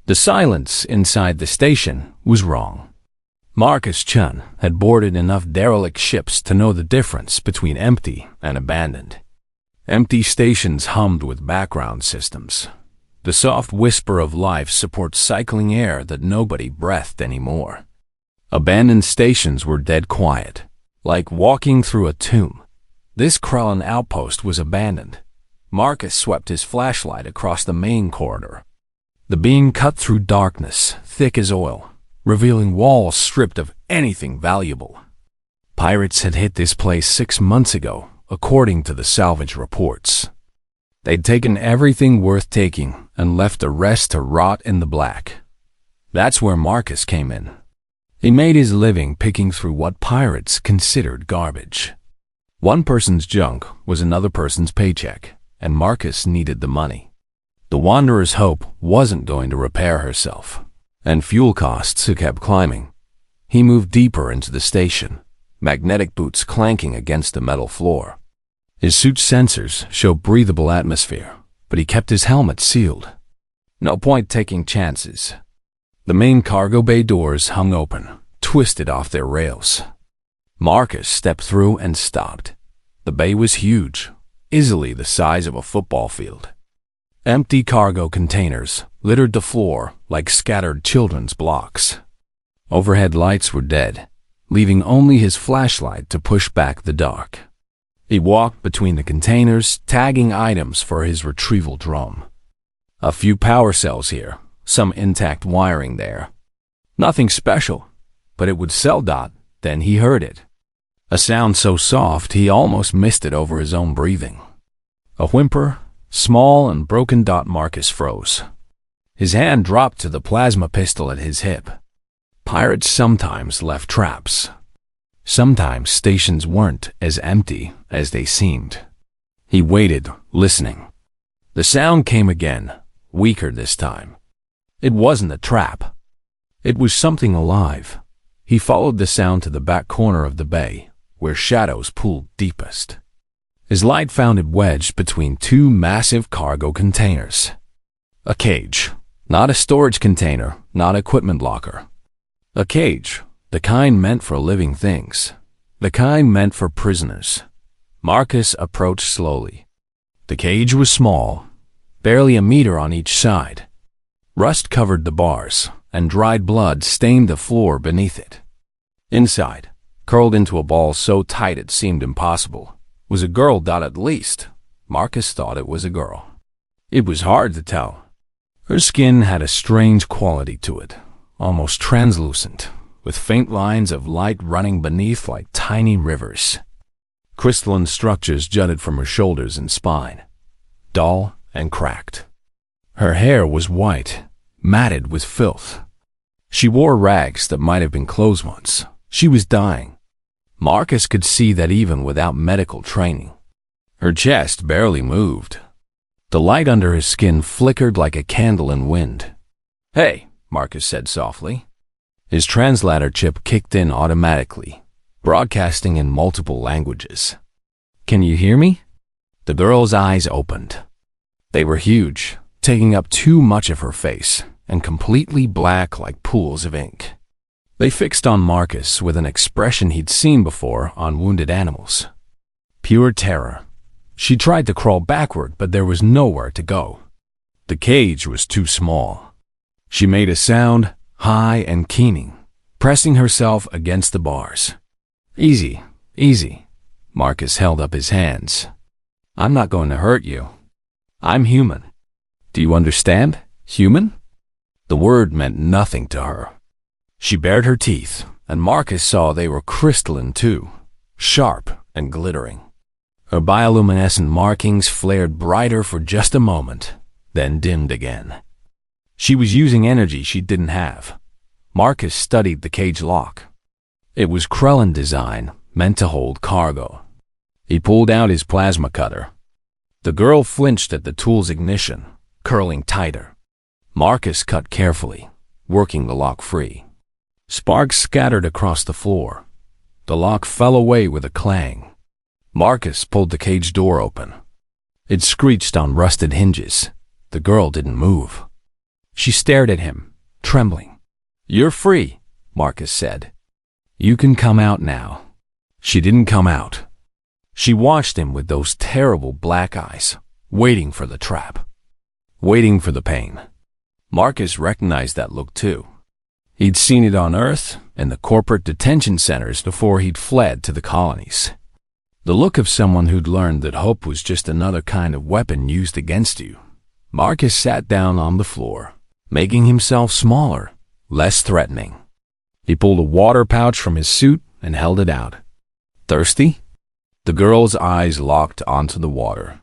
The silence inside the station was wrong. Marcus Chun had boarded enough derelict ships to know the difference between empty and abandoned. Empty stations hummed with background systems. The soft whisper of life supports cycling air that nobody breathed anymore. Abandoned stations were dead quiet, like walking through a tomb. This Krellin outpost was abandoned. Marcus swept his flashlight across the main corridor. The beam cut through darkness, thick as oil, revealing walls stripped of anything valuable. Pirates had hit this place 6 months ago, according to the salvage reports. They'd taken everything worth taking and left the rest to rot in the black. That's where Marcus came in. He made his living picking through what pirates considered garbage. One person's junk was another person's paycheck, and Marcus needed the money. The Wanderer's hope wasn't going to repair herself, and fuel costs kept climbing. He moved deeper into the station, magnetic boots clanking against the metal floor. His suit's sensors showed breathable atmosphere, but he kept his helmet sealed. No point taking chances. The main cargo bay doors hung open, twisted off their rails. Marcus stepped through and stopped. The bay was huge, easily the size of a football field. Empty cargo containers littered the floor like scattered children's blocks. Overhead lights were dead, leaving only his flashlight to push back the dark. He walked between the containers, tagging items for his retrieval drone. A few power cells here, some intact wiring there. Nothing special, but it would sell. Then he heard it. A sound so soft he almost missed it over his own breathing. A whimper, small and broken. Marcus froze. His hand dropped to the plasma pistol at his hip. Pirates sometimes left traps. Sometimes stations weren't as empty as they seemed. He waited, listening. The sound came again, weaker this time. It wasn't a trap. It was something alive. He followed the sound to the back corner of the bay, where shadows pooled deepest. His light found it wedged between two massive cargo containers. A cage, not a storage container, not equipment locker. A cage, the kind meant for living things, the kind meant for prisoners. Marcus approached slowly. The cage was small, barely a meter on each side. Rust covered the bars, and dried blood stained the floor beneath it. Inside, curled into a ball so tight it seemed impossible, was a girl. At least, Marcus thought it was a girl. It was hard to tell. Her skin had a strange quality to it, almost translucent, with faint lines of light running beneath like tiny rivers. Crystalline structures jutted from her shoulders and spine, dull and cracked. Her hair was white, matted with filth. She wore rags that might have been clothes once. She was dying. Marcus could see that even without medical training. Her chest barely moved. The light under his skin flickered like a candle in wind. "Hey," Marcus said softly. His translator chip kicked in automatically, broadcasting in multiple languages. "Can you hear me?" The girl's eyes opened. They were huge, taking up too much of her face, and completely black like pools of ink. They fixed on Marcus with an expression he'd seen before on wounded animals. Pure terror. She tried to crawl backward, but there was nowhere to go. The cage was too small. She made a sound, high and keening, pressing herself against the bars. "Easy, easy." Marcus held up his hands. "I'm not going to hurt you. I'm human. Do you understand? Human?" The word meant nothing to her. She bared her teeth, and Marcus saw they were crystalline too, sharp and glittering. Her bioluminescent markings flared brighter for just a moment, then dimmed again. She was using energy she didn't have. Marcus studied the cage lock. It was Krellin design, meant to hold cargo. He pulled out his plasma cutter. The girl flinched at the tool's ignition, curling tighter. Marcus cut carefully, working the lock free. Sparks scattered across the floor. The lock fell away with a clang. Marcus pulled the cage door open. It screeched on rusted hinges. The girl didn't move. She stared at him, trembling. "You're free," Marcus said. "You can come out now." She didn't come out. She watched him with those terrible black eyes, waiting for the trap, waiting for the pain. Marcus recognized that look too. He'd seen it on Earth and the corporate detention centers before he'd fled to the colonies. The look of someone who'd learned that hope was just another kind of weapon used against you. Marcus sat down on the floor, making himself smaller, less threatening. He pulled a water pouch from his suit and held it out. "Thirsty?" The girl's eyes locked onto the water.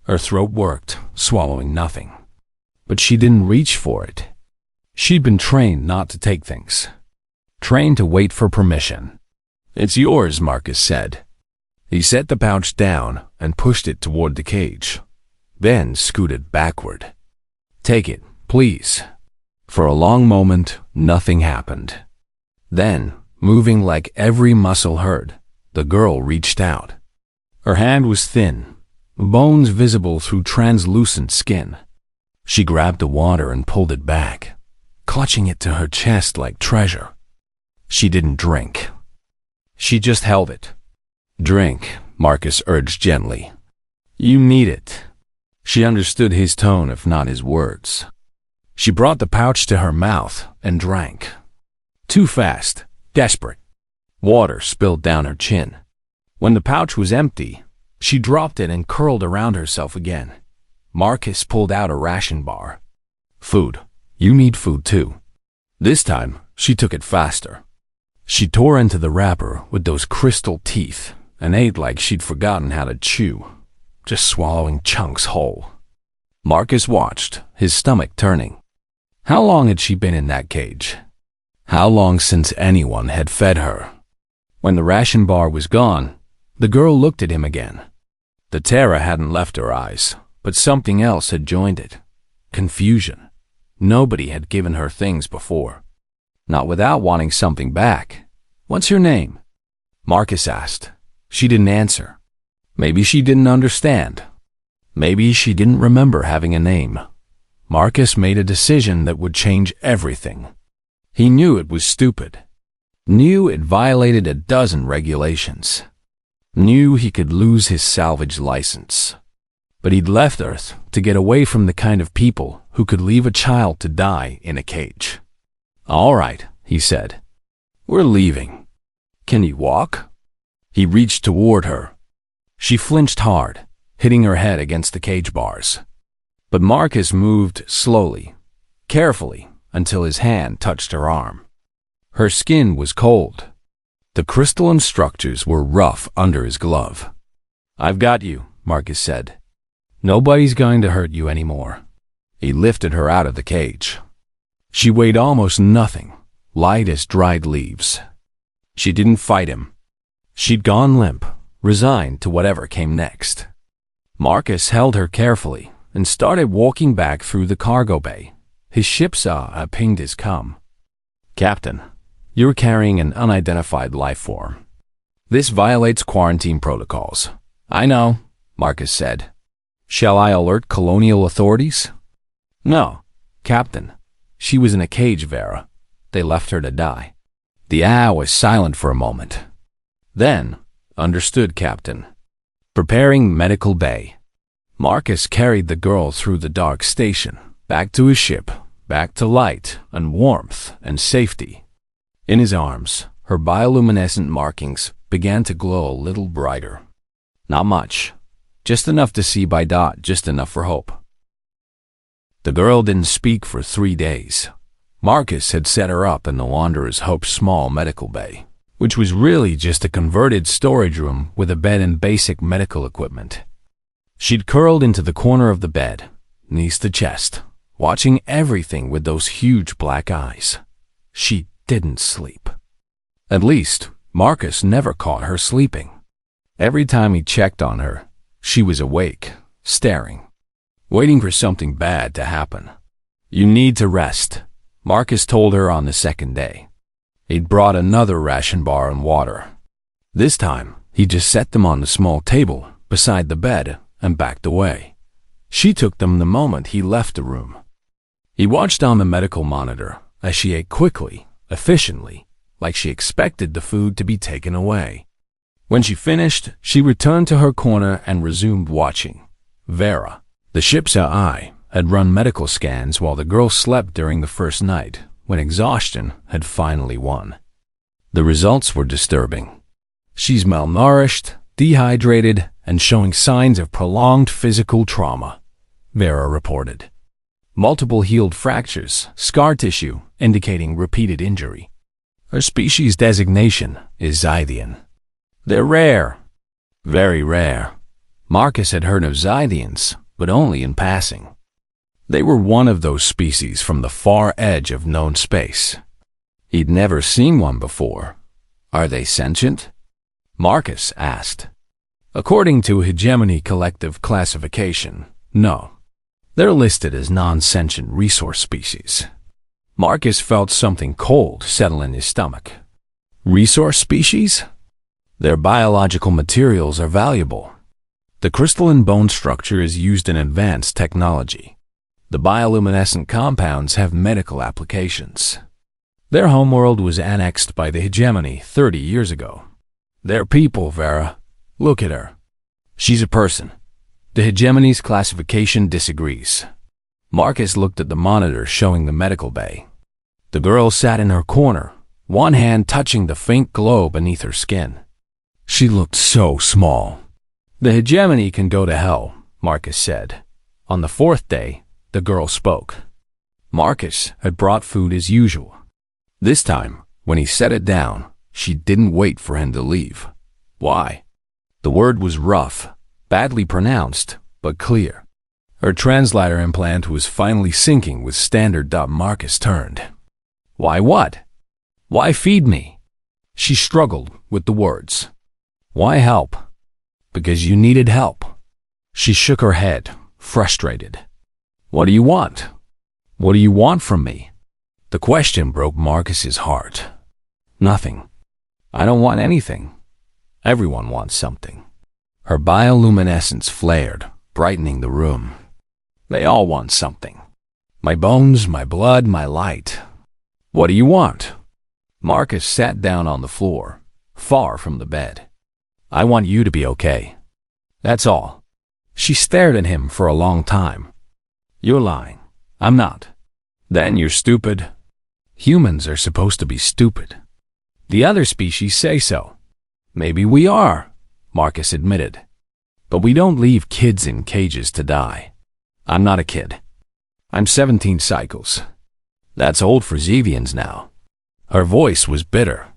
Her throat worked, swallowing nothing. But she didn't reach for it. She'd been trained not to take things. Trained to wait for permission. "It's yours," Marcus said. He set the pouch down and pushed it toward the cage, then scooted backward. "Take it, please." For a long moment, nothing happened. Then, moving like every muscle hurt, the girl reached out. Her hand was thin, bones visible through translucent skin. She grabbed the water and pulled it back, clutching it to her chest like treasure. She didn't drink. She just held it. "Drink," Marcus urged gently. "You need it." She understood his tone if not his words. She brought the pouch to her mouth and drank. Too fast, desperate. Water spilled down her chin. When the pouch was empty, she dropped it and curled around herself again. Marcus pulled out a ration bar. "Food. You need food too." This time, she took it faster. She tore into the wrapper with those crystal teeth and ate like she'd forgotten how to chew, just swallowing chunks whole. Marcus watched, his stomach turning. How long had she been in that cage? How long since anyone had fed her? When the ration bar was gone, the girl looked at him again. The terror hadn't left her eyes, but something else had joined it. Confusion. Nobody had given her things before. Not without wanting something back. "What's your name?" Marcus asked. She didn't answer. Maybe she didn't understand. Maybe she didn't remember having a name. Marcus made a decision that would change everything. He knew it was stupid. Knew it violated a dozen regulations. Knew he could lose his salvage license. But he'd left Earth to get away from the kind of people who could leave a child to die in a cage. "All right," he said. "We're leaving. Can you walk?" He reached toward her. She flinched hard, hitting her head against the cage bars. But Marcus moved slowly, carefully, until his hand touched her arm. Her skin was cold. The crystalline structures were rough under his glove. "I've got you," Marcus said. "Nobody's going to hurt you anymore." He lifted her out of the cage. She weighed almost nothing, light as dried leaves. She didn't fight him. She'd gone limp, resigned to whatever came next. Marcus held her carefully and started walking back through the cargo bay. His ship's pinged his come. "Captain, you're carrying an unidentified life form. This violates quarantine protocols." "I know," Marcus said. "Shall I alert colonial authorities?" "No, Captain. She was in a cage, Vera. They left her to die." The was silent for a moment. Then, "Understood, Captain." Preparing medical bay. Marcus carried the girl through the dark station, back to his ship, back to light and warmth and safety. In his arms, her bioluminescent markings began to glow a little brighter. Not much. Just enough to see by dot, just enough for hope. The girl didn't speak for 3 days. Marcus had set her up in the Wanderer's Hope's small medical bay, which was really just a converted storage room with a bed and basic medical equipment. She'd curled into the corner of the bed, knees to chest, watching everything with those huge black eyes. She didn't sleep. At least, Marcus never caught her sleeping. Every time he checked on her, she was awake, staring, waiting for something bad to happen. "You need to rest," Marcus told her on the second day. He'd brought another ration bar and water. This time, he just set them on the small table beside the bed and backed away. She took them the moment he left the room. He watched on the medical monitor as she ate quickly, efficiently, like she expected the food to be taken away. When she finished, she returned to her corner and resumed watching. Vera, the ship's AI, had run medical scans while the girl slept during the first night, when exhaustion had finally won. The results were disturbing. She's malnourished, dehydrated, and showing signs of prolonged physical trauma, Vera reported. Multiple healed fractures, scar tissue, indicating repeated injury. Her species designation is Zythian. They're rare. Very rare. Marcus had heard of Zythians, but only in passing. They were one of those species from the far edge of known space. He'd never seen one before. Are they sentient? Marcus asked. According to Hegemony Collective classification, no. They're listed as non-sentient resource species. Marcus felt something cold settle in his stomach. Resource species? Their biological materials are valuable. The crystalline bone structure is used in advanced technology. The bioluminescent compounds have medical applications. Their homeworld was annexed by the Hegemony 30 years ago. They're people, Vera. Look at her. She's a person. The Hegemony's classification disagrees. Marcus looked at the monitor showing the medical bay. The girl sat in her corner, one hand touching the faint glow beneath her skin. She looked so small. The Hegemony can go to hell, Marcus said. On the fourth day, the girl spoke. Marcus had brought food as usual. This time, when he set it down, she didn't wait for him to leave. Why? The word was rough, badly pronounced, but clear. Her translator implant was finally syncing with standard. Marcus turned. Why what? Why feed me? She struggled with the words. Why help? Because you needed help. She shook her head, frustrated. What do you want? What do you want from me? The question broke Marcus's heart. Nothing. I don't want anything. Everyone wants something. Her bioluminescence flared, brightening the room. They all want something. My bones, my blood, my light. What do you want? Marcus sat down on the floor, far from the bed. I want you to be okay. That's all. She stared at him for a long time. You're lying. I'm not. Then you're stupid. Humans are supposed to be stupid. The other species say so. Maybe we are, Marcus admitted. But we don't leave kids in cages to die. I'm not a kid. I'm 17 cycles. That's old for Zevians now. Her voice was bitter.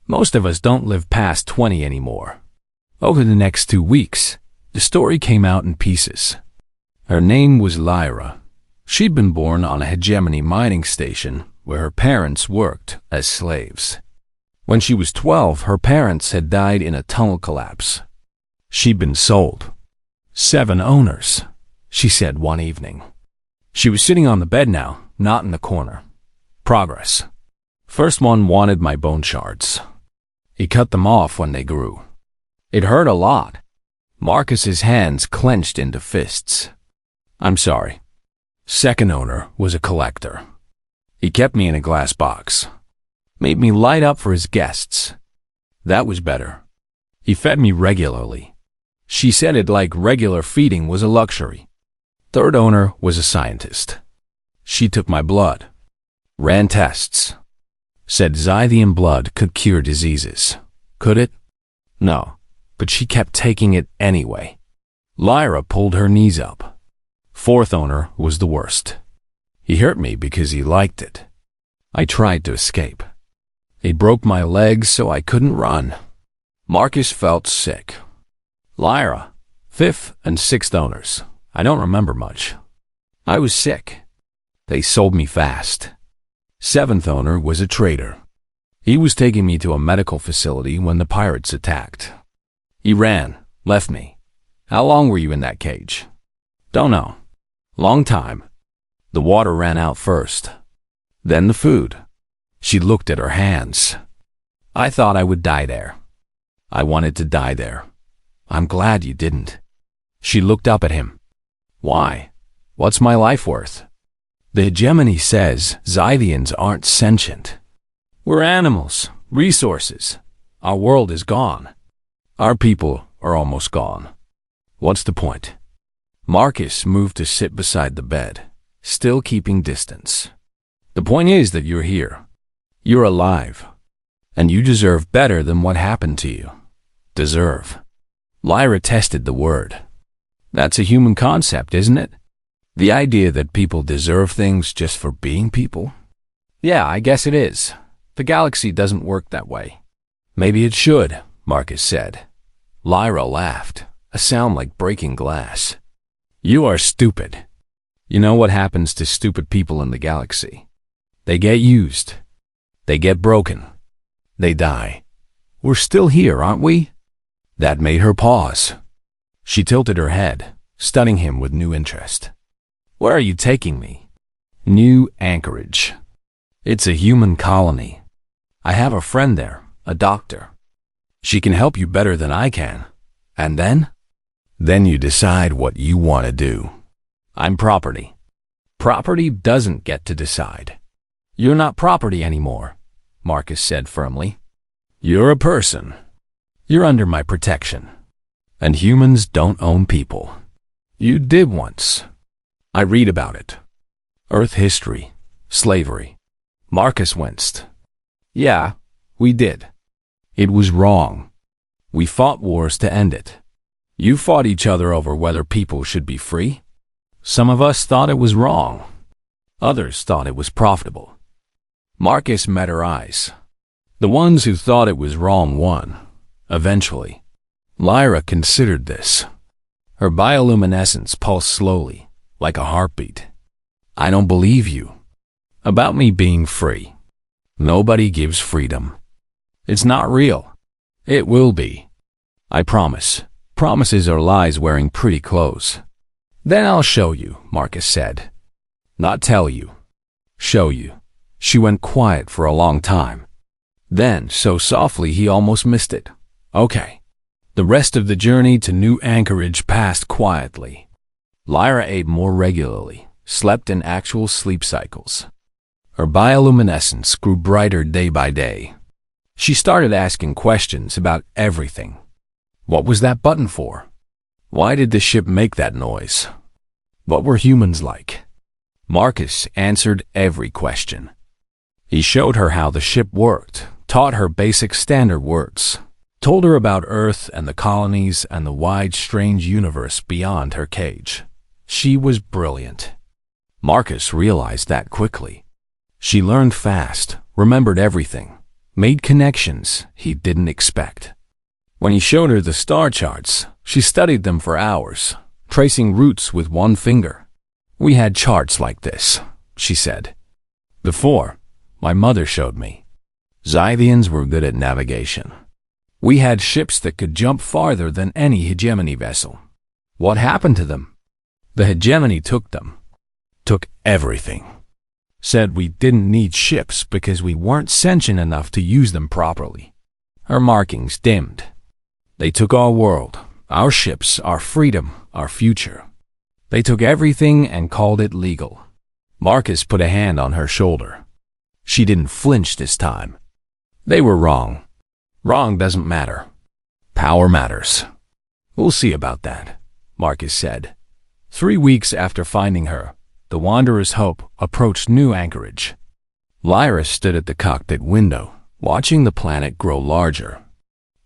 Most of us don't live past 20 anymore. Over the next 2 weeks, the story came out in pieces. Her name was Lyra. She'd been born on a Hegemony mining station where her parents worked as slaves. When she was 12, her parents had died in a tunnel collapse. She'd been sold. 7 owners, she said one evening. She was sitting on the bed now, not in the corner. Progress. First one wanted my bone shards. He cut them off when they grew. It hurt a lot. Marcus's hands clenched into fists. I'm sorry. Second owner was a collector. He kept me in a glass box. Made me light up for his guests. That was better. He fed me regularly. She said it like regular feeding was a luxury. Third owner was a scientist. She took my blood. Ran tests. Said Zythian blood could cure diseases. Could it? No, but she kept taking it anyway. Lyra pulled her knees up. Fourth owner was the worst. He hurt me because he liked it. I tried to escape. He broke my legs so I couldn't run. Marcus felt sick. Lyra, 5th and 6th owners. I don't remember much. I was sick. They sold me fast. 7th owner was a traitor. He was taking me to a medical facility when the pirates attacked. He ran, left me. How long were you in that cage? Don't know. Long time. The water ran out first. Then the food. She looked at her hands. I thought I would die there. I wanted to die there. I'm glad you didn't. She looked up at him. Why? What's my life worth? The hegemony says Zythians aren't sentient. We're animals, resources. Our world is gone. Our people are almost gone. What's the point? Marcus moved to sit beside the bed, still keeping distance. The point is that you're here. You're alive. And you deserve better than what happened to you. Deserve. Lyra tested the word. That's a human concept, isn't it? The idea that people deserve things just for being people? Yeah, I guess it is. The galaxy doesn't work that way. Maybe it should, Marcus said. Lyra laughed, a sound like breaking glass. You are stupid. You know what happens to stupid people in the galaxy? They get used. They get broken. They die. We're still here, aren't we? That made her pause. She tilted her head, studying him with new interest. Where are you taking me? New Anchorage. It's a human colony. I have a friend there, a doctor. She can help you better than I can. And then? Then you decide what you want to do. I'm property. Property doesn't get to decide. You're not property anymore, Marcus said firmly. You're a person. You're under my protection. And humans don't own people. You did once. I read about it. Earth history. Slavery. Marcus winced. Yeah, we did. It was wrong. We fought wars to end it. You fought each other over whether people should be free. Some of us thought it was wrong. Others thought it was profitable. Marcus met her eyes. The ones who thought it was wrong won, eventually. Lyra considered this. Her bioluminescence pulsed slowly, like a heartbeat. I don't believe you. About me being free. Nobody gives freedom. It's not real. It will be. I promise. Promises are lies wearing pretty clothes. Then I'll show you, Marcus said. Not tell you. Show you. She went quiet for a long time. Then, so softly he almost missed it. Okay. The rest of the journey to New Anchorage passed quietly. Lyra ate more regularly, slept in actual sleep cycles. Her bioluminescence grew brighter day by day. She started asking questions about everything. What was that button for? Why did the ship make that noise? What were humans like? Marcus answered every question. He showed her how the ship worked, taught her basic standard words, told her about Earth and the colonies and the wide, strange universe beyond her cage. She was brilliant. Marcus realized that quickly. She learned fast, remembered everything, made connections he didn't expect. When he showed her the star charts, she studied them for hours, tracing routes with one finger. We had charts like this, she said. Before, my mother showed me. Zythians were good at navigation. We had ships that could jump farther than any hegemony vessel. What happened to them? The hegemony took them. Took everything. Said we didn't need ships because we weren't sentient enough to use them properly. Her markings dimmed. They took our world, our ships, our freedom, our future. They took everything and called it legal. Marcus put a hand on her shoulder. She didn't flinch this time. They were wrong. Wrong doesn't matter. Power matters. We'll see about that, Marcus said. 3 weeks after finding her, the Wanderer's Hope approached New Anchorage. Lyra stood at the cockpit window, watching the planet grow larger.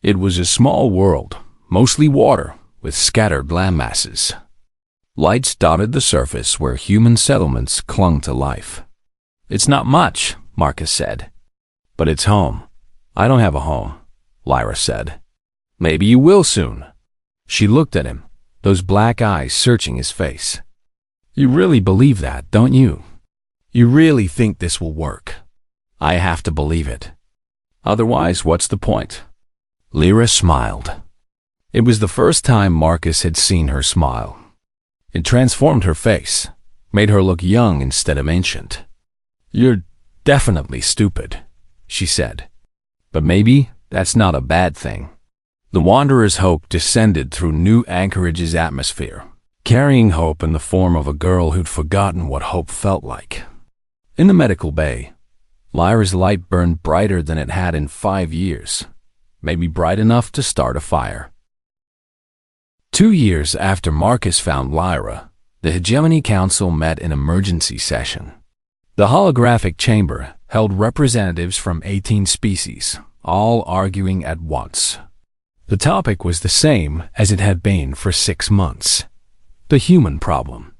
It was a small world, mostly water, with scattered landmasses. Lights dotted the surface where human settlements clung to life. It's not much, Marcus said. But it's home. I don't have a home, Lyra said. Maybe you will soon. She looked at him, those black eyes searching his face. You really believe that, don't you? You really think this will work? I have to believe it. Otherwise, what's the point? Lyra smiled. It was the first time Marcus had seen her smile. It transformed her face, made her look young instead of ancient. You're definitely stupid, she said. But maybe that's not a bad thing. The Wanderer's Hope descended through New Anchorage's atmosphere, carrying hope in the form of a girl who'd forgotten what hope felt like. In the medical bay, Lyra's light burned brighter than it had in 5 years, maybe bright enough to start a fire. 2 years after Marcus found Lyra, the Hegemony Council met in emergency session. The holographic chamber held representatives from 18 species, all arguing at once. The topic was the same as it had been for 6 months: the human problem.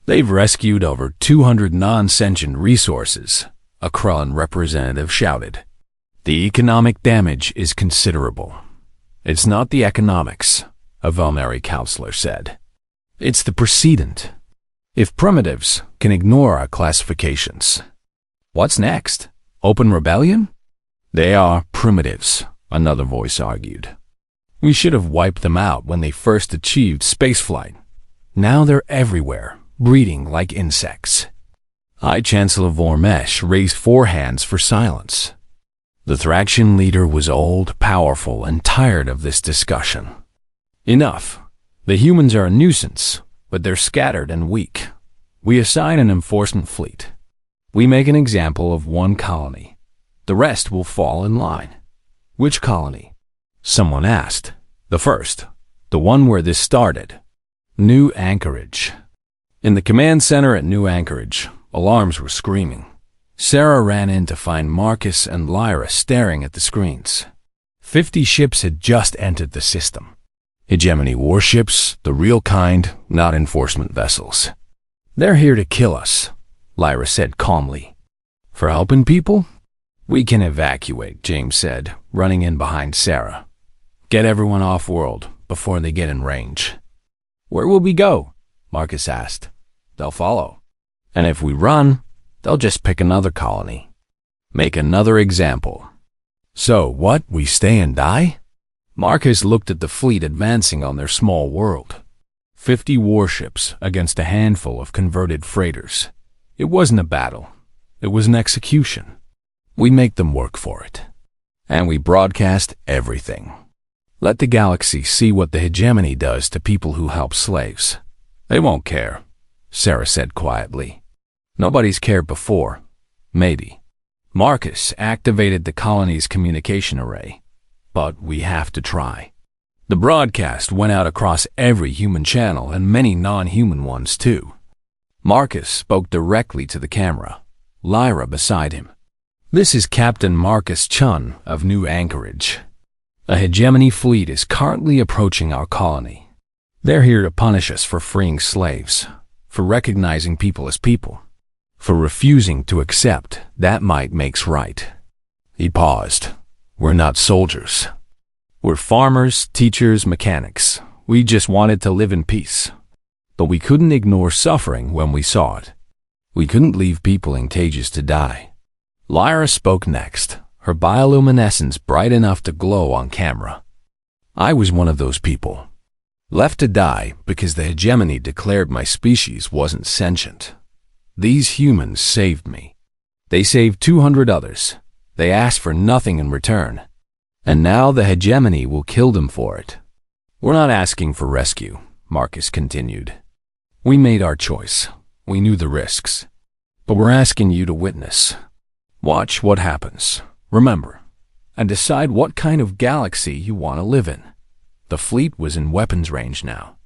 They've rescued over 200 non-sentient resources, a Krullan representative shouted. The economic damage is considerable. It's not the economics, a Valneri counselor said. It's the precedent. If primitives can ignore our classifications, what's next? Open rebellion? They are primitives, another voice argued. We should have wiped them out when they first achieved spaceflight. Now they're everywhere, breeding like insects. High Chancellor Vormesh raised 4 hands for silence. The Thraxian leader was old, powerful, and tired of this discussion. Enough. The humans are a nuisance, but they're scattered and weak. We assign an enforcement fleet. We make an example of 1 colony. The rest will fall in line. Which colony? Someone asked. The first. The one where this started. New Anchorage. In the command center at New Anchorage, alarms were screaming. Sarah ran in to find Marcus and Lyra staring at the screens. 50 ships had just entered the system. Hegemony warships, the real kind, not enforcement vessels. They're here to kill us, Lyra said calmly. For helping people? We can evacuate, James said, running in behind Sarah. Get everyone off-world before they get in range. Where will we go? Marcus asked. They'll follow. And if we run, they'll just pick another colony. Make another example. So what, we stay and die? Marcus looked at the fleet advancing on their small world. 50 warships against a handful of converted freighters. It wasn't a battle. It was an execution. We make them work for it. And we broadcast everything. Let the galaxy see what the hegemony does to people who help slaves. They won't care, Sarah said quietly. Nobody's cared before. Maybe. Marcus activated the colony's communication array. But we have to try. The broadcast went out across every human channel and many non-human ones too. Marcus spoke directly to the camera, Lyra beside him. This is Captain Marcus Chun of New Anchorage. A hegemony fleet is currently approaching our colony. They're here to punish us for freeing slaves, for recognizing people as people, for refusing to accept that might makes right. He paused. We're not soldiers. We're farmers, teachers, mechanics. We just wanted to live in peace. But we couldn't ignore suffering when we saw it. We couldn't leave people in cages to die. Lyra spoke next, her bioluminescence bright enough to glow on camera. I was one of those people. Left to die because the hegemony declared my species wasn't sentient. These humans saved me. They saved 200 others. They asked for nothing in return. And now the hegemony will kill them for it. We're not asking for rescue, Marcus continued. We made our choice. We knew the risks. But we're asking you to witness. Watch what happens. Remember. And decide what kind of galaxy you want to live in. The fleet was in weapons range now.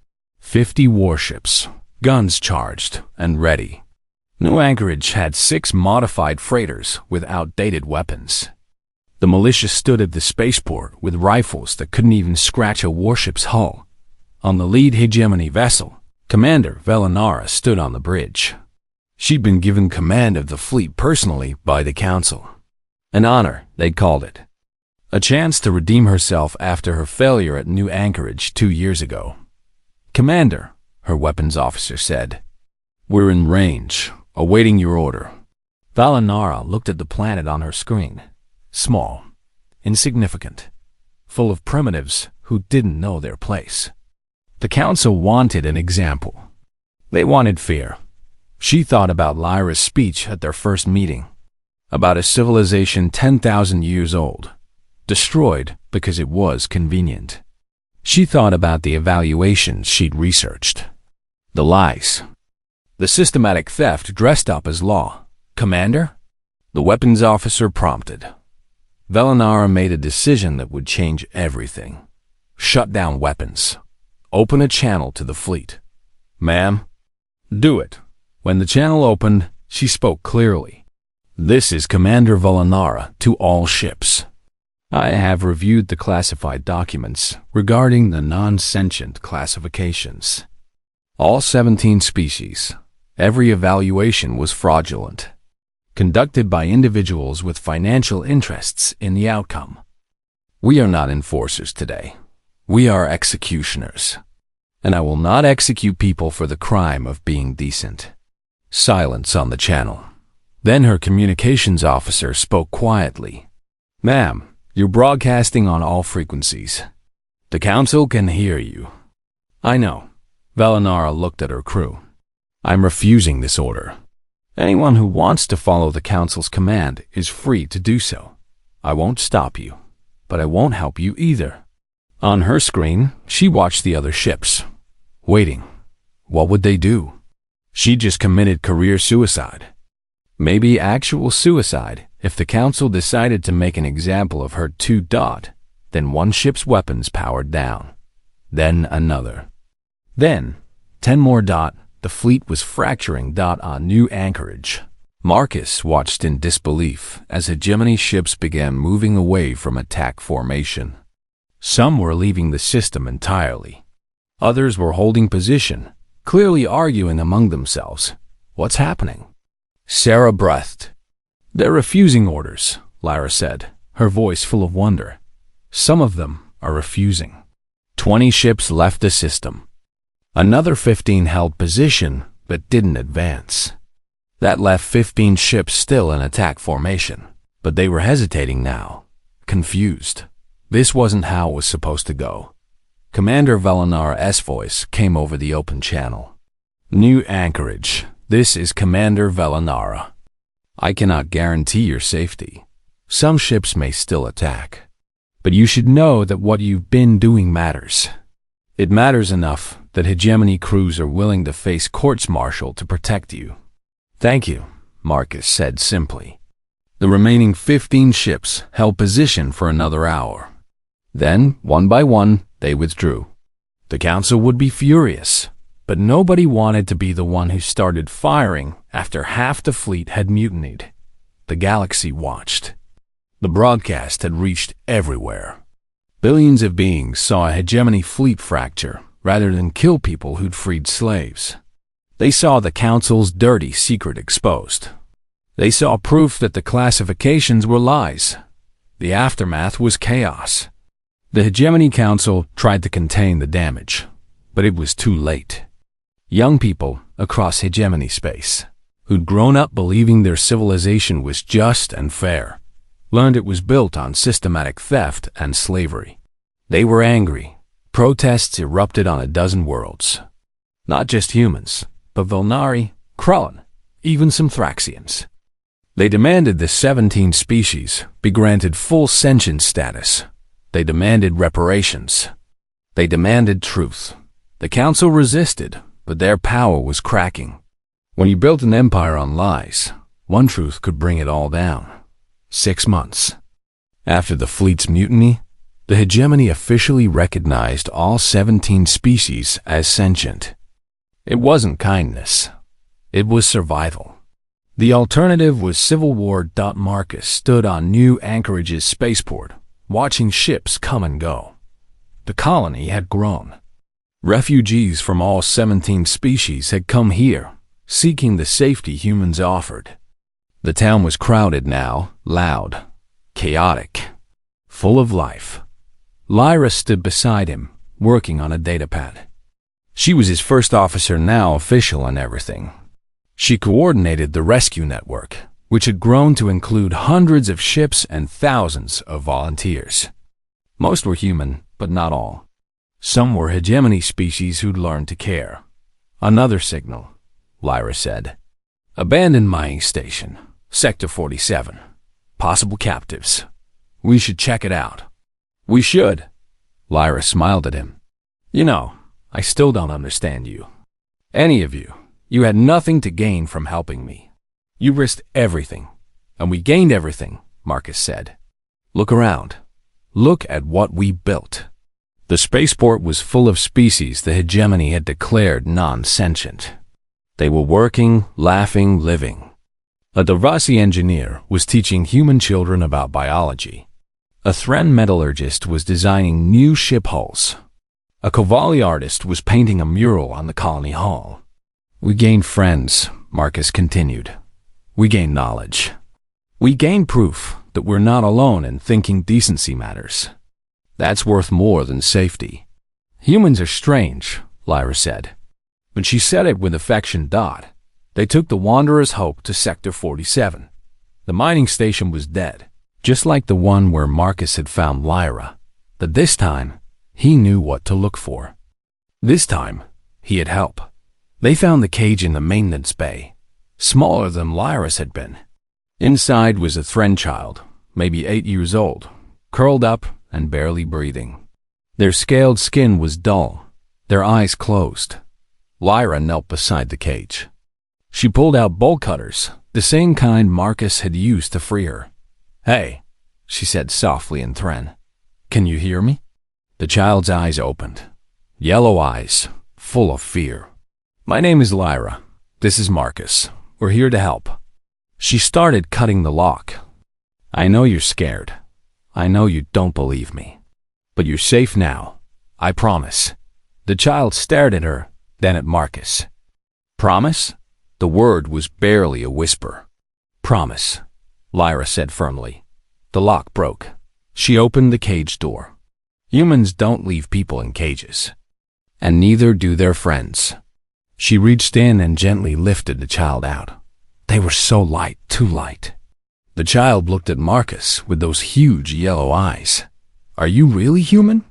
50 warships, guns charged and ready. New Anchorage had 6 modified freighters with outdated weapons. The militia stood at the spaceport with rifles that couldn't even scratch a warship's hull. On the lead hegemony vessel, Commander Velinara stood on the bridge. She'd been given command of the fleet personally by the Council. An honor, they called it. A chance to redeem herself after her failure at New Anchorage 2 years ago. Commander, her weapons officer said, we're in range, awaiting your order. Velinara looked at the planet on her screen. Small, insignificant, full of primitives who didn't know their place. The Council wanted an example. They wanted fear. She thought about Lyra's speech at their first meeting, about a civilization 10,000 years old, destroyed because it was convenient. She thought about the evaluations she'd researched. The lies. The systematic theft dressed up as law. Commander? The weapons officer prompted. Velinara made a decision that would change everything. Shut down weapons. Open a channel to the fleet. Ma'am? Do it. When the channel opened, she spoke clearly. This is Commander Velinara to all ships. I have reviewed the classified documents regarding the non-sentient classifications. All 17 species. Every evaluation was fraudulent, conducted by individuals with financial interests in the outcome. We are not enforcers today. We are executioners. And I will not execute people for the crime of being decent. Silence on the channel. Then her communications officer spoke quietly. Ma'am, you're broadcasting on all frequencies. The council can hear you. I know. Velinara looked at her crew. I'm refusing this order. Anyone who wants to follow the council's command is free to do so. I won't stop you, but I won't help you either. On her screen, she watched the other ships, waiting. What would they do? She just committed career suicide. Maybe actual suicide if the council decided to make an example of her too. Then one ship's weapons powered down. Then another. Then 10 more. The fleet was fracturing. On new anchorage. Marcus watched in disbelief as hegemony ships began moving away from attack formation. Some were leaving the system entirely. Others were holding position, clearly arguing among themselves. What's happening? Sarah breathed. They're refusing orders, Lyra said, her voice full of wonder. Some of them are refusing. 20 ships left the system. Another 15 held position but didn't advance. That left 15 ships still in attack formation, but they were hesitating now, confused. This wasn't how it was supposed to go. Commander Velinara's voice came over the open channel. New anchorage. This is Commander Velinara. I cannot guarantee your safety. Some ships may still attack. But you should know that what you've been doing matters. It matters enough that hegemony crews are willing to face courts-martial to protect you. Thank you, Marcus said simply. The remaining 15 ships held position for another hour. Then, one by one, they withdrew. The council would be furious, but nobody wanted to be the one who started firing after half the fleet had mutinied. The galaxy watched. The broadcast had reached everywhere. Billions of beings saw a hegemony fleet fracture rather than kill people who'd freed slaves. They saw the council's dirty secret exposed. They saw proof that the classifications were lies. The aftermath was chaos. The Hegemony Council tried to contain the damage, but it was too late. Young people across hegemony space, who'd grown up believing their civilization was just and fair, learned it was built on systematic theft and slavery. They were angry. Protests erupted on a dozen worlds. Not just humans, but Volnari, Krullen, even some Thraxians. They demanded the 17 species be granted full sentient status. They demanded reparations. They demanded truth. The council resisted, but their power was cracking. When you built an empire on lies, one truth could bring it all down. 6 months. After the fleet's mutiny, the hegemony officially recognized all 17 species as sentient. It wasn't kindness. It was survival. The alternative was civil war. Marcus stood on New Anchorage's spaceport, watching ships come and go. The colony had grown. Refugees from all 17 species had come here, seeking the safety humans offered. The town was crowded now, loud, chaotic, full of life. Lyra stood beside him, working on a datapad. She was his first officer, now official on everything. She coordinated the rescue network, which had grown to include hundreds of ships and thousands of volunteers. Most were human, but not all. Some were hegemony species who'd learned to care. Another signal, Lyra said. Abandoned mining station, Sector 47. Possible captives. We should check it out. We should. Lyra smiled at him. You know, I still don't understand you. Any of you. You had nothing to gain from helping me. You risked everything, and we gained everything, Marcus said. Look around. Look at what we built. The spaceport was full of species the hegemony had declared non-sentient. They were working, laughing, living. A Devasi engineer was teaching human children about biology. A Thran metallurgist was designing new ship hulls. A Kovali artist was painting a mural on the colony hall. We gained friends, Marcus continued. We gained knowledge. We gained proof that we're not alone in thinking decency matters. That's worth more than safety. Humans are strange, Lyra said. When she said it with affection. They took the Wanderer's Hope to Sector 47. The mining station was dead, just like the one where Marcus had found Lyra. But this time, he knew what to look for. This time, he had help. They found the cage in the maintenance bay, smaller than Lyra's had been. Inside was a Thran child, maybe 8 years old, curled up and barely breathing. Their scaled skin was dull, their eyes closed. Lyra knelt beside the cage. She pulled out bolt cutters, the same kind Marcus had used to free her. Hey, she said softly in Thran. Can you hear me? The child's eyes opened. Yellow eyes, full of fear. My name is Lyra. This is Marcus. We're here to help. She started cutting the lock. I know you're scared. I know you don't believe me. But you're safe now. I promise. The child stared at her, then at Marcus. Promise? The word was barely a whisper. Promise, Lyra said firmly. The lock broke. She opened the cage door. Humans don't leave people in cages. And neither do their friends. She reached in and gently lifted the child out. They were so light, too light. The child looked at Marcus with those huge yellow eyes. Are you really human?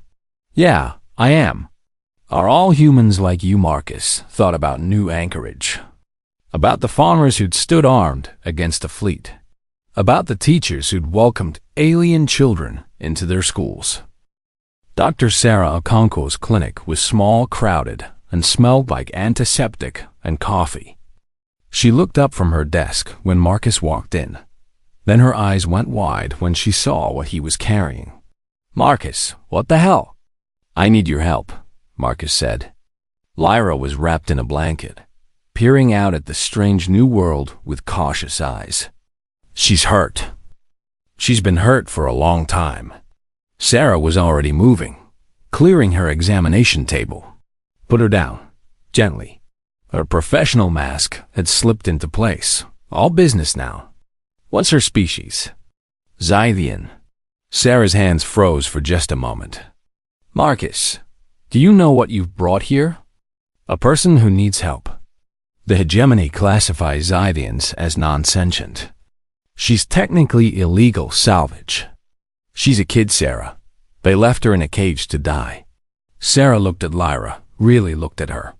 Yeah, I am. Are all humans like you, Marcus, thought about New Anchorage? About the farmers who'd stood armed against a fleet. About the teachers who'd welcomed alien children into their schools. Dr. Sarah Okonkwo's clinic was small, crowded, and smelled like antiseptic and coffee. She looked up from her desk when Marcus walked in. Then her eyes went wide when she saw what he was carrying. Marcus, what the hell? I need your help, Marcus said. Lyra was wrapped in a blanket, peering out at the strange new world with cautious eyes. She's hurt. She's been hurt for a long time. Sarah was already moving, clearing her examination table. Put her down, gently. Her professional mask had slipped into place. All business now. What's her species? Zythian. Sarah's hands froze for just a moment. Marcus, do you know what you've brought here? A person who needs help. The hegemony classifies Zythians as non-sentient. She's technically illegal salvage. She's a kid, Sarah. They left her in a cage to die. Sarah looked at Lyra, really looked at her.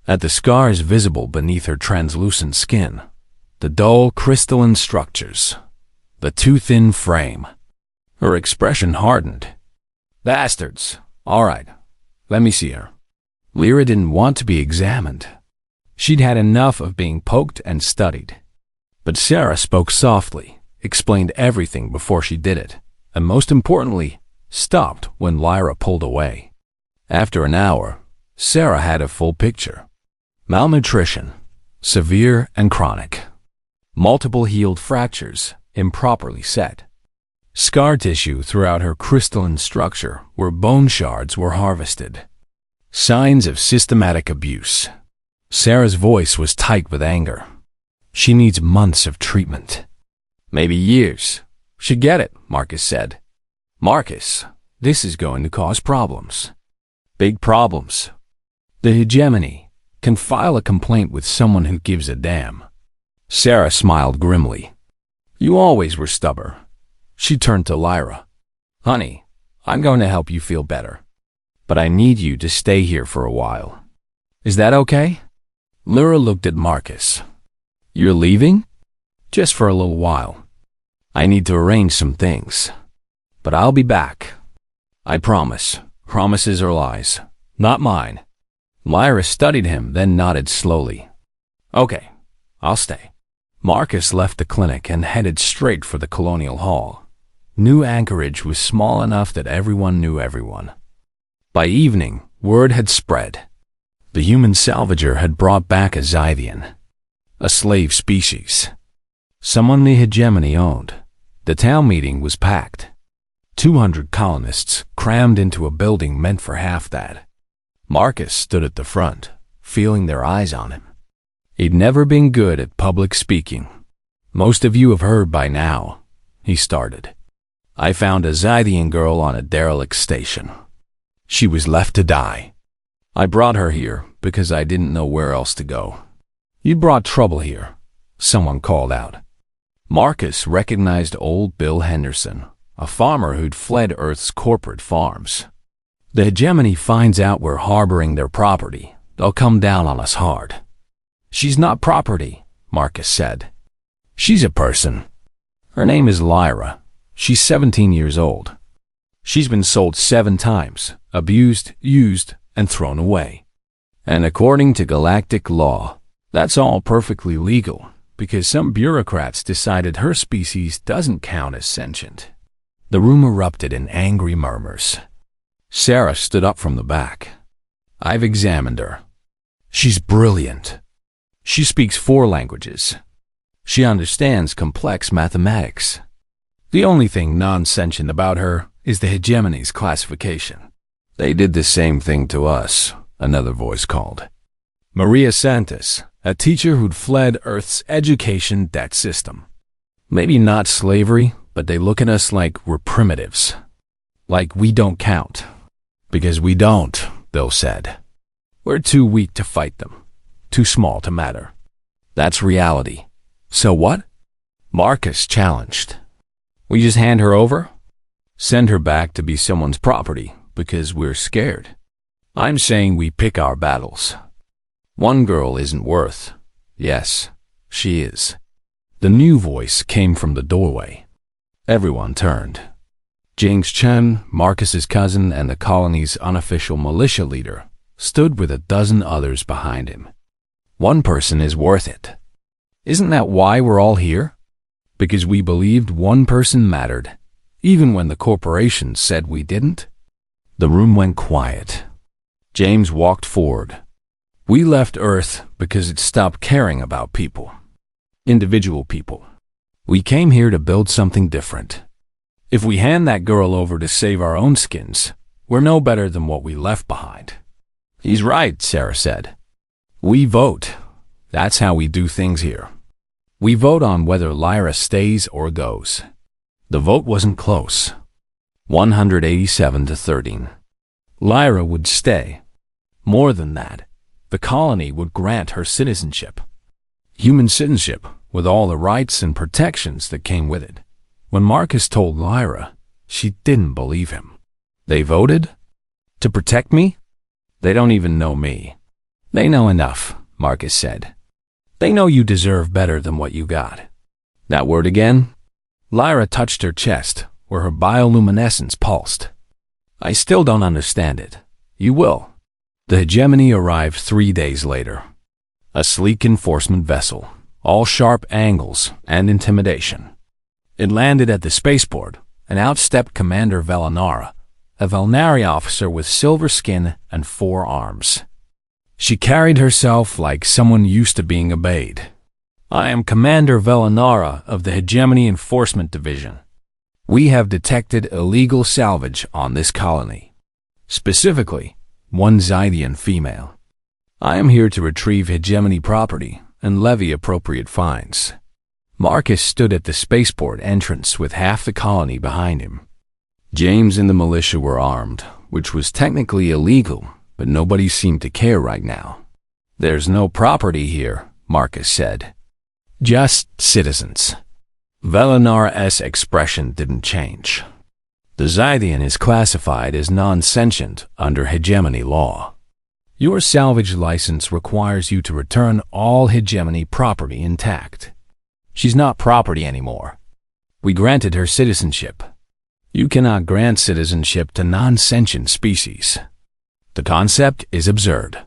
At the scars visible beneath her translucent skin, the dull crystalline structures, the too thin frame. Her expression hardened. Bastards. All right, let me see her. Lyra didn't want to be examined. She'd had enough of being poked and studied. But Sarah spoke softly, explained everything before she did it, and most importantly, stopped when Lyra pulled away. After an hour, Sarah had a full picture. Malnutrition, severe and chronic. Multiple healed fractures, improperly set. Scar tissue throughout her crystalline structure where bone shards were harvested. Signs of systematic abuse. Sarah's voice was tight with anger. She needs months of treatment. Maybe years. Should get it, Marcus said. Marcus, this is going to cause problems. Big problems. The hegemony can file a complaint with someone who gives a damn. Sarah smiled grimly. You always were stubborn. She turned to Lyra. Honey, I'm going to help you feel better. But I need you to stay here for a while. Is that okay? Lyra looked at Marcus. You're leaving? Just for a little while. I need to arrange some things. But I'll be back. I promise. Promises are lies. Not mine. Lyra studied him, then nodded slowly. Okay, I'll stay. Marcus left the clinic and headed straight for the Colonial Hall. New Anchorage was small enough that everyone knew everyone. By evening, word had spread. The human salvager had brought back a Zythian, a slave species, someone the hegemony owned. The town meeting was packed. 200 colonists crammed into a building meant for half that. Marcus stood at the front, feeling their eyes on him. He'd never been good at public speaking. Most of you have heard by now, he started. I found a Zythian girl on a derelict station. She was left to die. I brought her here because I didn't know where else to go. You brought trouble here, someone called out. Marcus recognized old Bill Henderson, a farmer who'd fled Earth's corporate farms. The hegemony finds out we're harboring their property. They'll come down on us hard. She's not property, Marcus said. She's a person. Her name is Lyra. She's 17 years old. She's been sold 7 times, abused, used, and thrown away. And according to galactic law, that's all perfectly legal, because some bureaucrats decided her species doesn't count as sentient. The room erupted in angry murmurs. Sarah stood up from the back. I've examined her. She's brilliant. She speaks 4 languages. She understands complex mathematics. The only thing non-sentient about her is the hegemony's classification. They did the same thing to us, another voice called. Maria Santos, a teacher who'd fled Earth's education debt system. Maybe not slavery, but they look at us like we're primitives. Like we don't count. Because we don't, Bill said. We're too weak to fight them. Too small to matter. That's reality. So what? Marcus challenged. We just hand her over? Send her back to be someone's property because we're scared. I'm saying we pick our battles. One girl isn't worth. Yes, she is. The new voice came from the doorway. Everyone turned. James Chen, Marcus's cousin and the colony's unofficial militia leader, stood with a dozen others behind him. One person is worth it. Isn't that why we're all here? Because we believed one person mattered, even when the corporations said we didn't? The room went quiet. James walked forward. We left Earth because it stopped caring about people. Individual people. We came here to build something different. If we hand that girl over to save our own skins, we're no better than what we left behind. He's right, Sarah said. We vote. That's how we do things here. We vote on whether Lyra stays or goes. The vote wasn't close. 187 to 13. Lyra would stay. More than that, the colony would grant her citizenship. Human citizenship, with all the rights and protections that came with it. When Marcus told Lyra, she didn't believe him. They voted? To protect me? They don't even know me. They know enough, Marcus said. They know you deserve better than what you got. That word again? Lyra touched her chest, where her bioluminescence pulsed. I still don't understand it. You will. The hegemony arrived 3 days later. A sleek enforcement vessel, all sharp angles and intimidation. It landed at the spaceport, and out stepped Commander Velanara, a Valnari officer with silver skin and 4 arms. She carried herself like someone used to being obeyed. I am Commander Velanara of the Hegemony Enforcement Division. We have detected illegal salvage on this colony. Specifically, 1 Zythian female. I am here to retrieve hegemony property and levy appropriate fines. Marcus stood at the spaceport entrance with half the colony behind him. James and the militia were armed, which was technically illegal, but nobody seemed to care right now. There's no property here, Marcus said. Just citizens. Velanara's expression didn't change. The Zythian is classified as non-sentient under hegemony law. Your salvage license requires you to return all hegemony property intact. She's not property anymore. We granted her citizenship. You cannot grant citizenship to non-sentient species. The concept is absurd.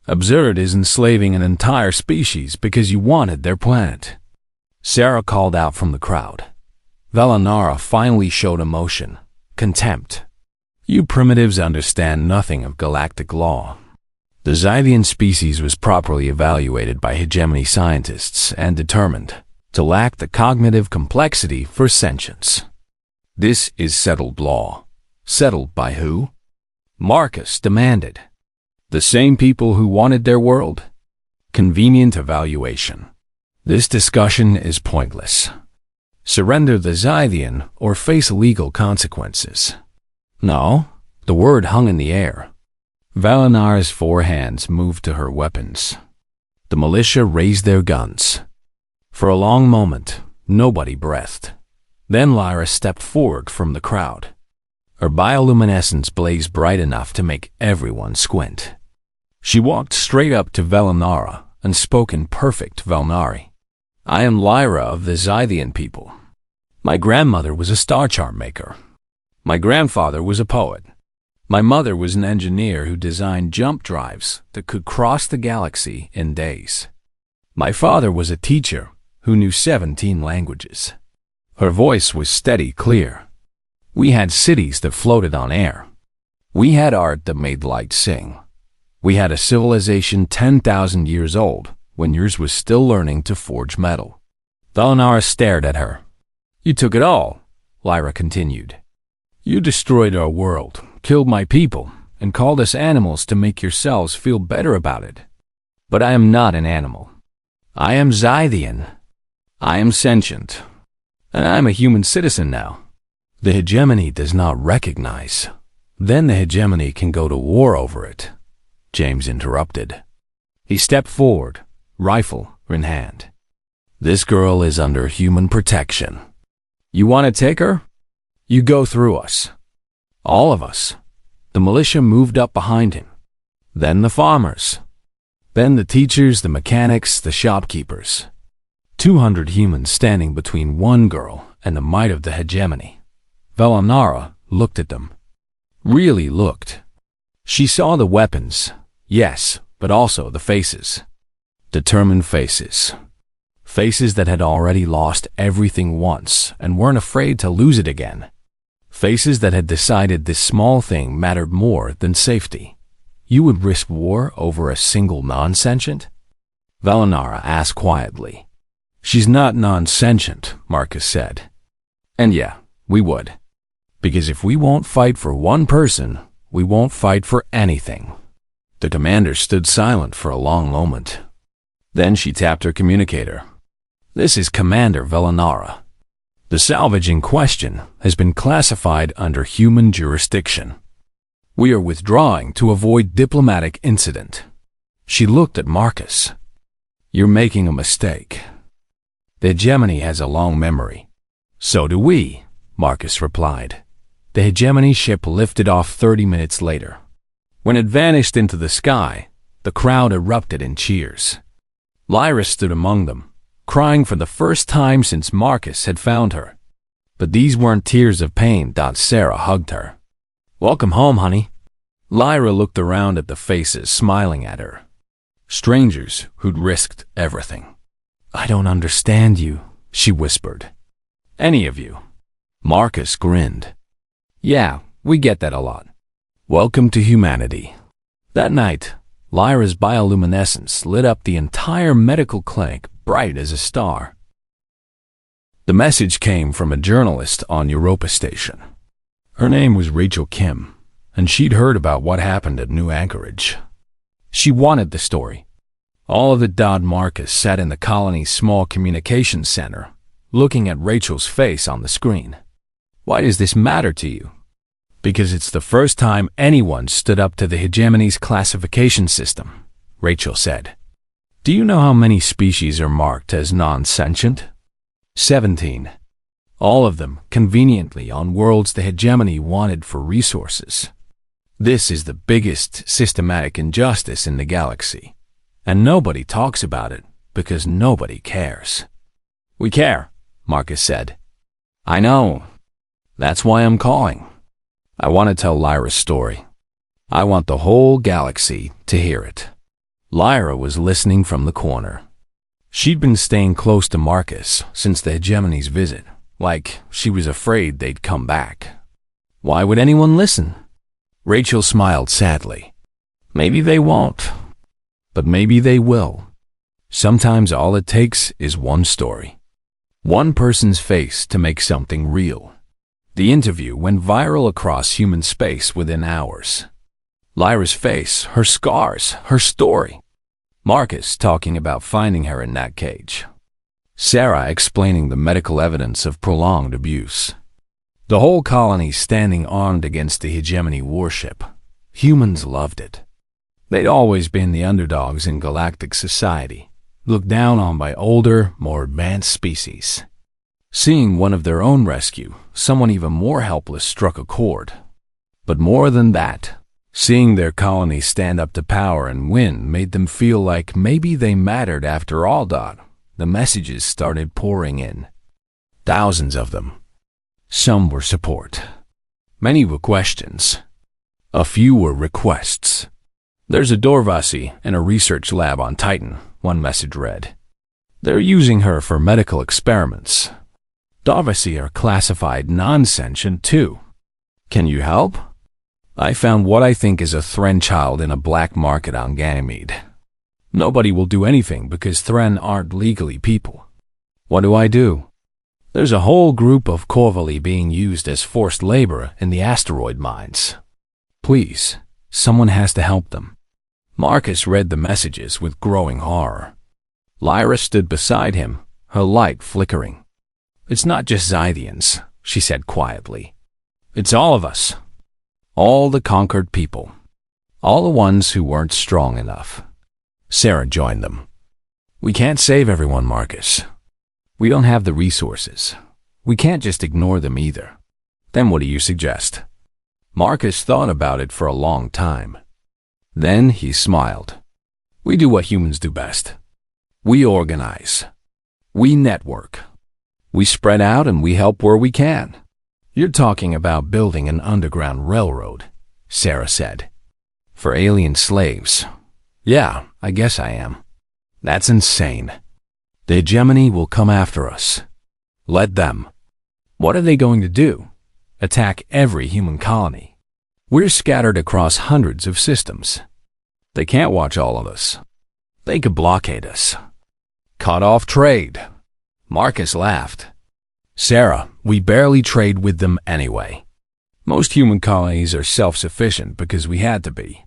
Absurd is enslaving an entire species because you wanted their planet. Sarah called out from the crowd. Valinara finally showed emotion, contempt. You primitives understand nothing of galactic law. The Zythian species was properly evaluated by hegemony scientists and determined to lack the cognitive complexity for sentience. This is settled law. Settled by who? Marcus demanded. The same people who wanted their world. Convenient evaluation. This discussion is pointless. Surrender the Zythian or face legal consequences. No, the word hung in the air. Valinara's 4 hands moved to her weapons. The militia raised their guns. For a long moment, nobody breathed. Then Lyra stepped forward from the crowd. Her bioluminescence blazed bright enough to make everyone squint. She walked straight up to Valinara and spoke in perfect Valnari. I am Lyra of the Zythian people. My grandmother was a star chart maker. My grandfather was a poet. My mother was an engineer who designed jump drives that could cross the galaxy in days. My father was a teacher who knew 17 languages. Her voice was steady, clear. We had cities that floated on air. We had art that made light sing. We had a civilization 10,000 years old when yours was still learning to forge metal. Valinara stared at her. You took it all, Lyra continued. You destroyed our world, killed my people, and called us animals to make yourselves feel better about it. But I am not an animal. I am Zythian. I am sentient. And I am a human citizen now. The hegemony does not recognize. Then the hegemony can go to war over it, James interrupted. He stepped forward, rifle in hand. This girl is under human protection. You want to take her? You go through us. All of us. The militia moved up behind him. Then the farmers. Then the teachers, the mechanics, the shopkeepers. 200 humans standing between one girl and the might of the hegemony. Valinara looked at them. Really looked. She saw the weapons, yes, but also the faces. Determined faces. Faces that had already lost everything once and weren't afraid to lose it again. Faces that had decided this small thing mattered more than safety. You would risk war over a single non-sentient? Valinara asked quietly. She's not non-sentient, Marcus said. And yeah, we would. Because if we won't fight for one person, we won't fight for anything. The commander stood silent for a long moment. Then she tapped her communicator. This is Commander Valinara. The salvage in question has been classified under human jurisdiction. We are withdrawing to avoid diplomatic incident. She looked at Marcus. You're making a mistake. The hegemony has a long memory. So do we, Marcus replied. The hegemony ship lifted off 30 minutes later. When it vanished into the sky, the crowd erupted in cheers. Lyra stood among them, crying for the first time since Marcus had found her. But these weren't tears of pain. Sarah hugged her. Welcome home, honey. Lyra looked around at the faces smiling at her. Strangers who'd risked everything. I don't understand you, she whispered. Any of you. Marcus grinned. Yeah, we get that a lot. Welcome to humanity. That night, Lyra's bioluminescence lit up the entire medical clinic bright as a star. The message came from a journalist on Europa Station. Her name was Rachel Kim, and she'd heard about what happened at New Anchorage. She wanted the story. All of it. Marcus sat in the colony's small communications center, looking at Rachel's face on the screen. Why does this matter to you? Because it's the first time anyone stood up to the hegemony's classification system, Rachel said. Do you know how many species are marked as non-sentient? 17. All of them conveniently on worlds the hegemony wanted for resources. This is the biggest systematic injustice in the galaxy, and nobody talks about it because nobody cares. We care, Marcus said. I know. That's why I'm calling. I want to tell Lyra's story. I want the whole galaxy to hear it. Lyra was listening from the corner. She'd been staying close to Marcus since the hegemony's visit, like she was afraid they'd come back. Why would anyone listen? Rachel smiled sadly. Maybe they won't, but maybe they will. Sometimes all it takes is one story, one person's face to make something real. The interview went viral across human space within hours. Lyra's face, her scars, her story. Marcus talking about finding her in that cage. Sarah explaining the medical evidence of prolonged abuse. The whole colony standing armed against the hegemony warship. Humans loved it. They'd always been the underdogs in galactic society, looked down on by older, more advanced species. Seeing one of their own rescue, someone even more helpless struck a chord. But more than that, seeing their colony stand up to power and win made them feel like maybe they mattered after all. The messages started pouring in. Thousands of them. Some were support. Many were questions. A few were requests. There's a Dorvasi in a research lab on Titan, one message read. They're using her for medical experiments. Dorvasi are classified non-sentient too. Can you help? I found what I think is a Thren child in a black market on Ganymede. Nobody will do anything because Thren aren't legally people. What do I do? There's a whole group of Corvali being used as forced labor in the asteroid mines. Please, someone has to help them. Marcus read the messages with growing horror. Lyra stood beside him, her light flickering. It's not just Zythians, she said quietly. It's all of us. All the conquered people. All the ones who weren't strong enough. Sarah joined them. We can't save everyone, Marcus. We don't have the resources. We can't just ignore them either. Then what do you suggest? Marcus thought about it for a long time. Then he smiled. We do what humans do best. We organize. We network. We spread out and we help where we can. You're talking about building an underground railroad, Sarah said. For alien slaves. Yeah, I guess I am. That's insane. The hegemony will come after us. Let them. What are they going to do? Attack every human colony. We're scattered across hundreds of systems. They can't watch all of us. They could blockade us. Cut off trade. Marcus laughed. Sarah, we barely trade with them anyway. Most human colonies are self-sufficient because we had to be.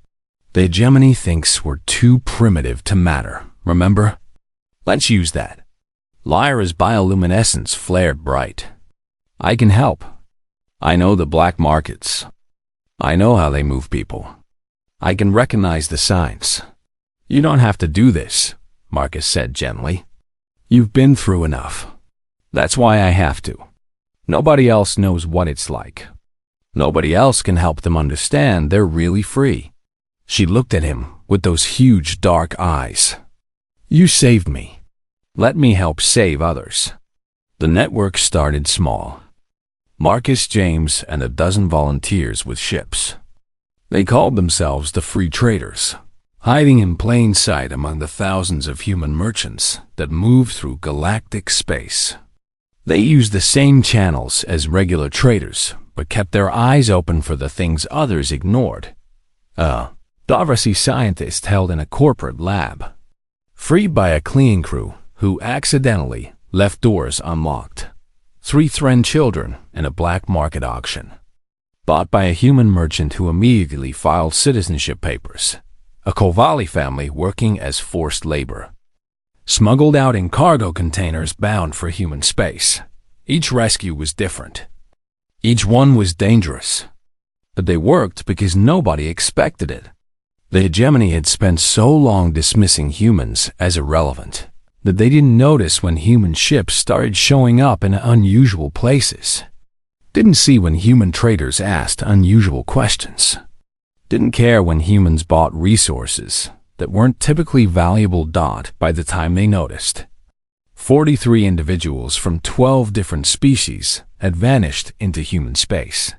The hegemony thinks we're too primitive to matter, remember? Let's use that. Lyra's bioluminescence flared bright. I can help. I know the black markets. I know how they move people. I can recognize the signs. You don't have to do this, Marcus said gently. You've been through enough. That's why I have to. Nobody else knows what it's like. Nobody else can help them understand they're really free. She looked at him with those huge dark eyes. You saved me. Let me help save others. The network started small. Marcus, James, and a dozen volunteers with ships. They called themselves the Free Traders, hiding in plain sight among the thousands of human merchants that moved through galactic space. They used the same channels as regular traders, but kept their eyes open for the things others ignored. Dorvasi scientist held in a corporate lab, freed by a cleaning crew who accidentally left doors unlocked. 3 Thren children in a black market auction. Bought by a human merchant who immediately filed citizenship papers. A Kovali family working as forced labor. Smuggled out in cargo containers bound for human space. Each rescue was different. Each one was dangerous. But they worked because nobody expected it. The hegemony had spent so long dismissing humans as irrelevant that they didn't notice when human ships started showing up in unusual places. Didn't see when human traders asked unusual questions. Didn't care when humans bought resources that weren't typically valuable. By the time they noticed, 43 individuals from 12 different species had vanished into human space.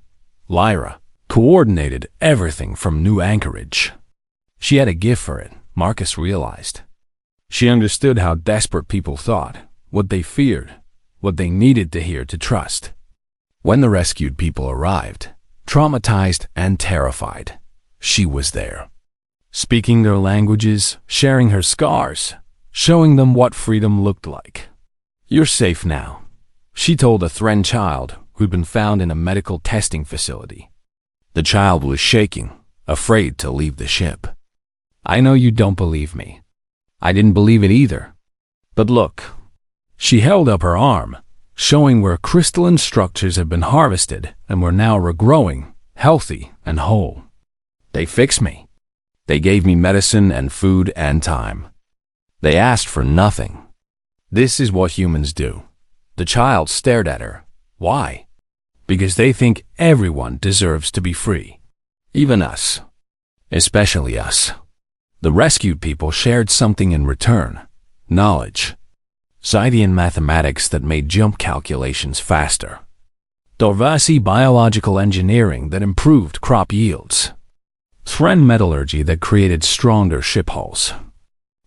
Lyra coordinated everything from New Anchorage. She had a gift for it, Marcus realized. She understood how desperate people thought, what they feared, what they needed to hear to trust. When the rescued people arrived, traumatized and terrified, she was there. Speaking their languages, sharing her scars, showing them what freedom looked like. "You're safe now," she told a threatened child who'd been found in a medical testing facility. The child was shaking, afraid to leave the ship. "I know you don't believe me. I didn't believe it either. But look." She held up her arm, showing where crystalline structures had been harvested and were now regrowing, healthy and whole. "They fixed me. They gave me medicine and food and time. They asked for nothing. This is what humans do." The child stared at her. "Why?" "Because they think everyone deserves to be free. Even us. Especially us." The rescued people shared something in return. Knowledge. Scythian mathematics that made jump calculations faster. Dorvasi biological engineering that improved crop yields. Thren metallurgy that created stronger ship hulls.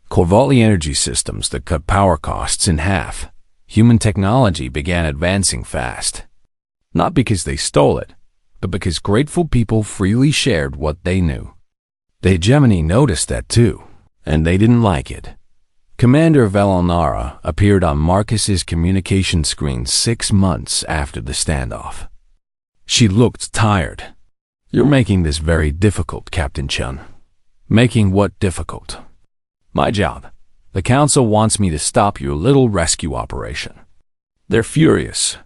Corvalli energy systems that cut power costs in half. Human technology began advancing fast. Not because they stole it, but because grateful people freely shared what they knew. The hegemony noticed that too, and they didn't like it. Commander Velanara appeared on Marcus's communication screen 6 months after the standoff. She looked tired. "You're making this very difficult, Captain Chun." "Making what difficult?" "My job. The Council wants me to stop your little rescue operation. They're furious.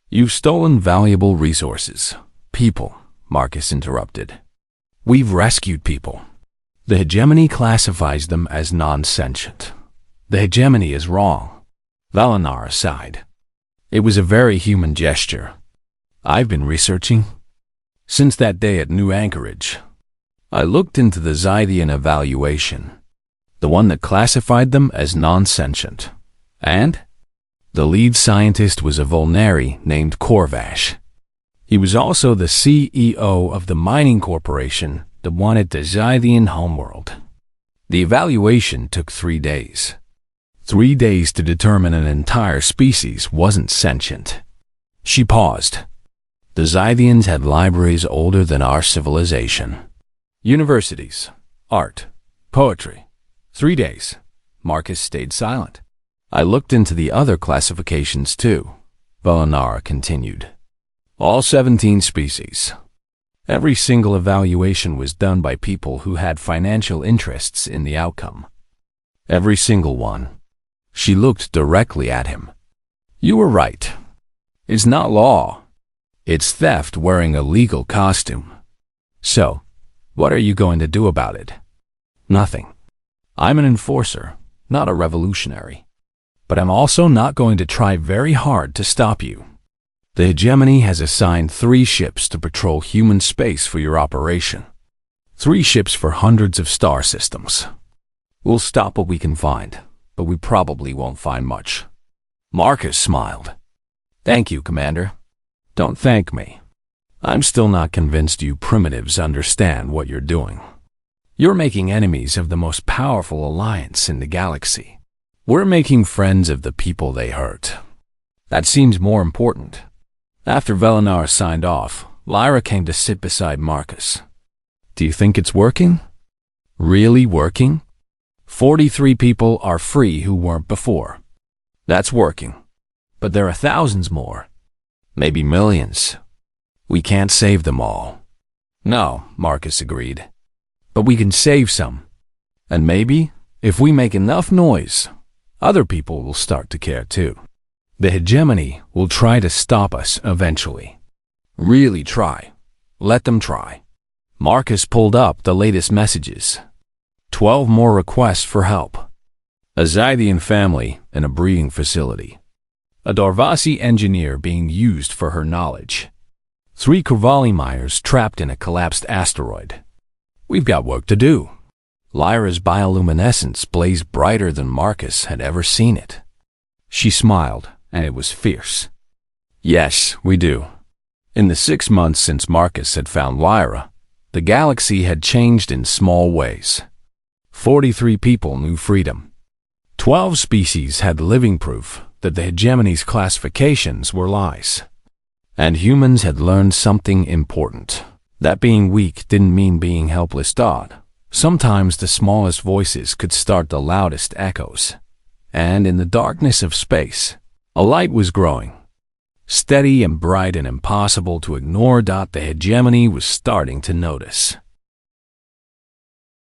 You've stolen valuable resources." "People," Marcus interrupted. "We've rescued people. The hegemony classifies them as non-sentient. The hegemony is wrong." Valinara sighed. "It was a very human gesture. I've been researching. Since that day at New Anchorage, I looked into the Zythian evaluation, the one that classified them as non-sentient. And the lead scientist was a Volnari named Korvash. He was also the CEO of the mining corporation that wanted the Zythian homeworld. The evaluation took 3 days. 3 days to determine an entire species wasn't sentient." She paused. "The Zythians had libraries older than our civilization. Universities, art, poetry. 3 days." Marcus stayed silent. "I looked into the other classifications too," Valinara continued. "All 17 species. Every single evaluation was done by people who had financial interests in the outcome. Every single one." She looked directly at him. "You were right. It's not law. It's theft wearing a legal costume. So, what are you going to do about it?" "Nothing. I'm an enforcer, not a revolutionary. But I'm also not going to try very hard to stop you. The hegemony has assigned 3 ships to patrol human space for your operation. 3 ships for hundreds of star systems. We'll stop what we can find, but we probably won't find much." Marcus smiled. "Thank you, Commander." "Don't thank me. I'm still not convinced you primitives understand what you're doing. You're making enemies of the most powerful alliance in the galaxy. We're making friends of the people they hurt. That seems more important." After Velinar signed off, Lyra came to sit beside Marcus. "Do you think it's working? Really working? 43 people are free who weren't before. That's working. But there are thousands more. Maybe millions. We can't save them all." "No," Marcus agreed. "But we can save some. And maybe, if we make enough noise, other people will start to care too. The hegemony will try to stop us eventually. Really try. Let them try." Marcus pulled up the latest messages. 12 more requests for help. A Zythian family in a breeding facility. A Dorvasi engineer being used for her knowledge. 3 Corvalli miners trapped in a collapsed asteroid. We've got work to do. Lyra's bioluminescence blazed brighter than Marcus had ever seen it. She smiled, and it was fierce. "Yes, we do." In the 6 months since Marcus had found Lyra, the galaxy had changed in small ways. 43 people knew freedom. 12 species had living proof that the hegemony's classifications were lies. And humans had learned something important. That being weak didn't mean being helpless. Sometimes the smallest voices could start the loudest echoes. And in the darkness of space, a light was growing. Steady and bright and impossible to ignore. The hegemony was starting to notice.